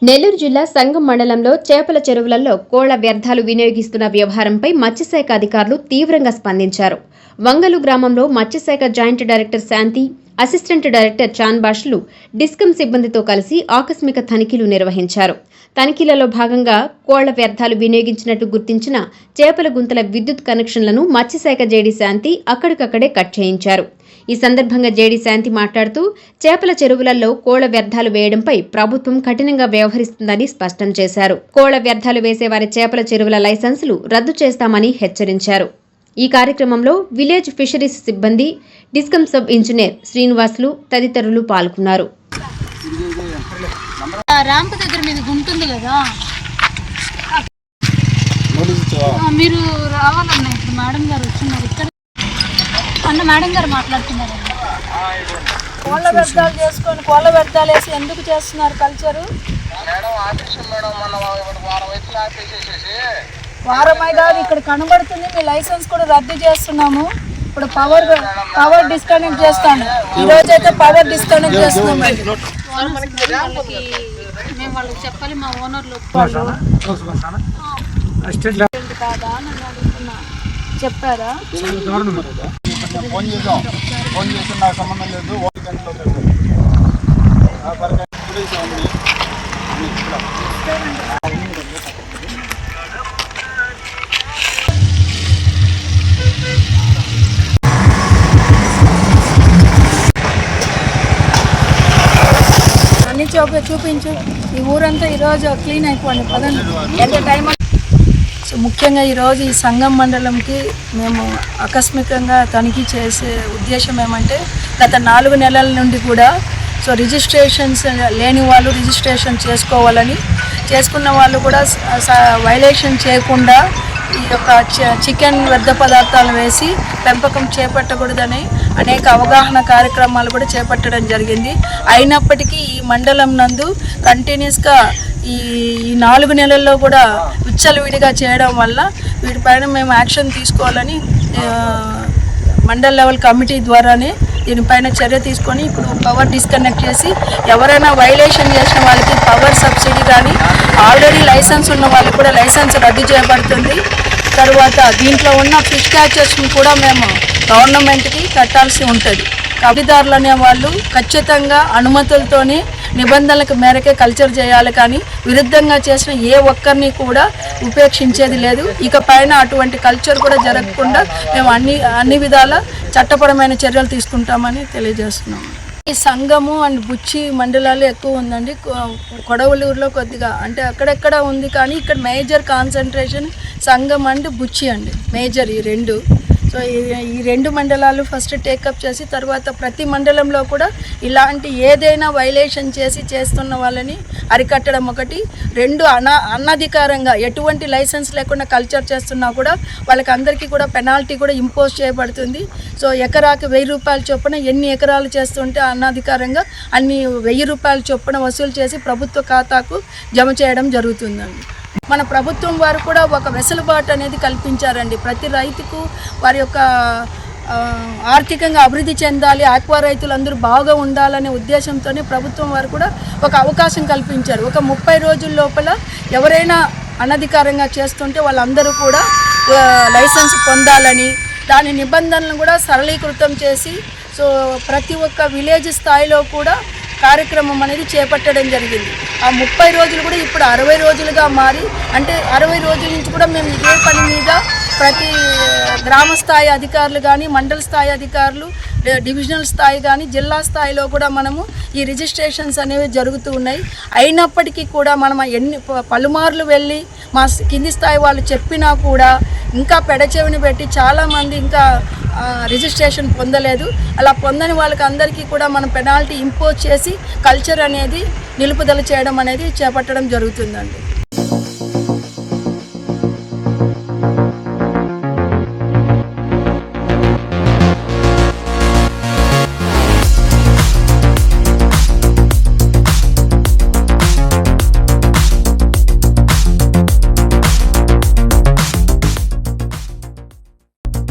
నెల్లూరు జిల్లా సంగం మండలంలో చేపల చెరువులలో కోళ్ల వ్యర్థాలు వినియోగిస్తున్న వ్యవహారంపై మత్స్యశాఖ అధికారులు తీవ్రంగా స్పందించారు. వంగలు గ్రామంలో మత్స్యశాఖ జాయింట్ డైరెక్టర్ శాంతి, అసిస్టెంట్ డైరెక్టర్ చాన్బాష్లు డిస్కమ్ సిబ్బందితో కలిసి ఆకస్మిక తనిఖీలు నిర్వహించారు. తనిఖీలలో భాగంగా కోళ్ల వ్యర్థాలు వినియోగించినట్టు గుర్తించిన చేపల గుంతల విద్యుత్ కనెక్షన్లను మత్స్యశాఖ జేడీ శాంతి అక్కడికక్కడే కట్ చేయించారు. ఈ సందర్భంగా జేడీ శాంతి మాట్లాడుతూ చేపల చెరువులలో కోళ్ల వ్యర్థాలు వేయడంపై ప్రభుత్వం కఠినంగా వ్యవహరిస్తుందని స్పష్టం చేశారు. కోళ్ల వ్యర్థాలు వేసేవారి చేపల చెరువుల లైసెన్సులు రద్దు చేస్తామని హెచ్చరించారు. ఈ కార్యక్రమంలో విలేజ్ ఫిషరీస్ సిబ్బంది, డిస్కమ్ సబ్ ఇంజనీర్ శ్రీనివాసులు తదితరులు పాల్గొన్నారు. ర్యాంప్ దగ్గర మీది ఉంటుంది కదా, మీరు రావాలన్న. ఇప్పుడు మేడం గారు వచ్చినారు, ఇక్కడ అన్న మేడం గారు మాట్లాడుతున్నారు. కోళ్ళ వ్యర్థాలు చేసుకొని కోళ్ళ వ్యర్థాలు వేసి ఎందుకు చేస్తున్నారు కల్చరు? వారమై కాదు, ఇక్కడ కనబడుతుంది. మీ లైసెన్స్ కూడా రద్దు చేస్తున్నాము. ఇప్పుడు పవర్ డిస్కనెక్ట్ చేస్తాను. ఈ రోజైతే పవర్ డిస్కనెక్ట్ చేస్తున్నాము. మేము వాళ్ళకి చెప్పాలి, మా ఓనర్లు కాదా అని అడుగుతున్నా. చెప్పారా? అన్ని చూపించు. ఈ ఊరంతా ఈరోజు క్లీన్ అయిపోండి పదండి. ఎంత టైం? సో ముఖ్యంగా ఈరోజు ఈ సంగం మండలంకి మేము ఆకస్మికంగా తనిఖీ చేసే ఉద్దేశం ఏమంటే, గత 4 నెలల నుండి కూడా రిజిస్ట్రేషన్స్ లేని వాళ్ళు రిజిస్ట్రేషన్ చేసుకోవాలని, చేసుకున్న వాళ్ళు కూడా వైలేషన్ చేయకుండా ఈ యొక్క చికెన్ వ్యర్థ పదార్థాలు వేసి పెంపకం చేపట్టకూడదని అనేక అవగాహన కార్యక్రమాలు కూడా చేపట్టడం జరిగింది. అయినప్పటికీ ఈ మండలం నందు కంటిన్యూస్గా ఈ 4 నెలల్లో కూడా విచ్చలవిడిగా చేయడం వల్ల వీటిపైన మేము యాక్షన్ తీసుకోవాలని మండల్ లెవెల్ కమిటీ ద్వారానే దీనిపైన చర్య తీసుకొని ఇప్పుడు పవర్ డిస్కనెక్ట్ చేసి ఎవరైనా వైలేషన్ చేసిన వాళ్ళకి పవర్ సబ్సిడీ కానీ, ఆల్రెడీ లైసెన్స్ ఉన్న వాళ్ళకి కూడా లైసెన్స్ రద్దు చేయబడుతుంది. తర్వాత దీంట్లో ఉన్న ఫిష్ క్యాచర్స్ని కూడా మేము గవర్నమెంట్కి కట్టాల్సి ఉంటుంది. కబ్జాదారులు అనే వాళ్ళు ఖచ్చితంగా అనుమతులతోనే నిబంధనలకు మేరకే కల్చర్ చేయాలి, కానీ విరుద్ధంగా చేసిన ఏ ఒక్కరిని కూడా ఉపేక్షించేది లేదు. ఇక పైన అటువంటి కల్చర్ కూడా జరగకుండా మేము అన్ని విధాల చట్టపరమైన చర్యలు తీసుకుంటామని తెలియజేస్తున్నాము. ఈ సంగము అండ్ బుచ్చి మండలాలు ఎక్కువ ఉందండి. కొడవలూరులో కొద్దిగా అంటే అక్కడెక్కడ ఉంది, కానీ ఇక్కడ మేజర్ కాన్సన్ట్రేషన్ సంగం అండ్ బుచ్చి అండి, మేజర్ ఈ రెండు. సో ఈ 2 మండలాలు ఫస్ట్ టేకప్ చేసి తర్వాత ప్రతి మండలంలో కూడా ఇలాంటి ఏదైనా వైలేషన్ చేస్తున్న వాళ్ళని అరికట్టడం ఒకటి. 2 అనధికారంగా ఎటువంటి లైసెన్స్ లేకుండా కల్చర్ చేస్తున్నా కూడా వాళ్ళకి అందరికీ కూడా పెనాల్టీ కూడా ఇంపోజ్ చేయబడుతుంది. సో ఎకరాకి 1000 రూపాయల చొప్పున ఎన్ని ఎకరాలు చేస్తుంటే అనధికారంగా అన్ని 1000 రూపాయల చొప్పున వసూలు చేసి ప్రభుత్వ ఖాతాకు జమ చేయడం జరుగుతుందండి. మన ప్రభుత్వం వారు కూడా ఒక వెసులుబాటు అనేది కల్పించారండి. ప్రతి రైతుకు వారి యొక్క ఆర్థికంగా అభివృద్ధి చెందాలి, ఆక్వా రైతులందరూ బాగా ఉండాలనే ఉద్దేశంతోనే ప్రభుత్వం వారు కూడా ఒక అవకాశం కల్పించారు. ఒక 30 రోజుల లోపల ఎవరైనా అనధికారంగా చేస్తుంటే వాళ్ళందరూ కూడా లైసెన్స్ పొందాలని, దాని నిబంధనలను కూడా సరళీకృతం చేసి ప్రతి ఒక్క విలేజ్ స్థాయిలో కూడా కార్యక్రమం అనేది చేపట్టడం జరిగింది. ఆ 30 రోజులు కూడా ఇప్పుడు 60 రోజులుగా మారి, అంటే 60 రోజుల నుంచి కూడా మేము ఇదే పని మీద ప్రతి గ్రామ స్థాయి అధికారులు కానీ, మండల స్థాయి అధికారులు, డివిజనల్ స్థాయి కానీ, జిల్లా స్థాయిలో కూడా మనము ఈ రిజిస్ట్రేషన్స్ అనేవి జరుగుతూ ఉన్నాయి. అయినప్పటికీ కూడా మనం పలుమార్లు వెళ్ళి మా కింది స్థాయి వాళ్ళు చెప్పినా కూడా ఇంకా పెడచెవిని పెట్టి చాలామంది ఇంకా రిజిస్ట్రేషన్ పొందలేదు. అలా పొందని వాళ్ళకి అందరికీ కూడా మనం పెనాల్టీ ఇంపోజ్ చేసి కల్చర్ అనేది నిలుపుదల చేయడం అనేది చేపట్టడం జరుగుతుందండి.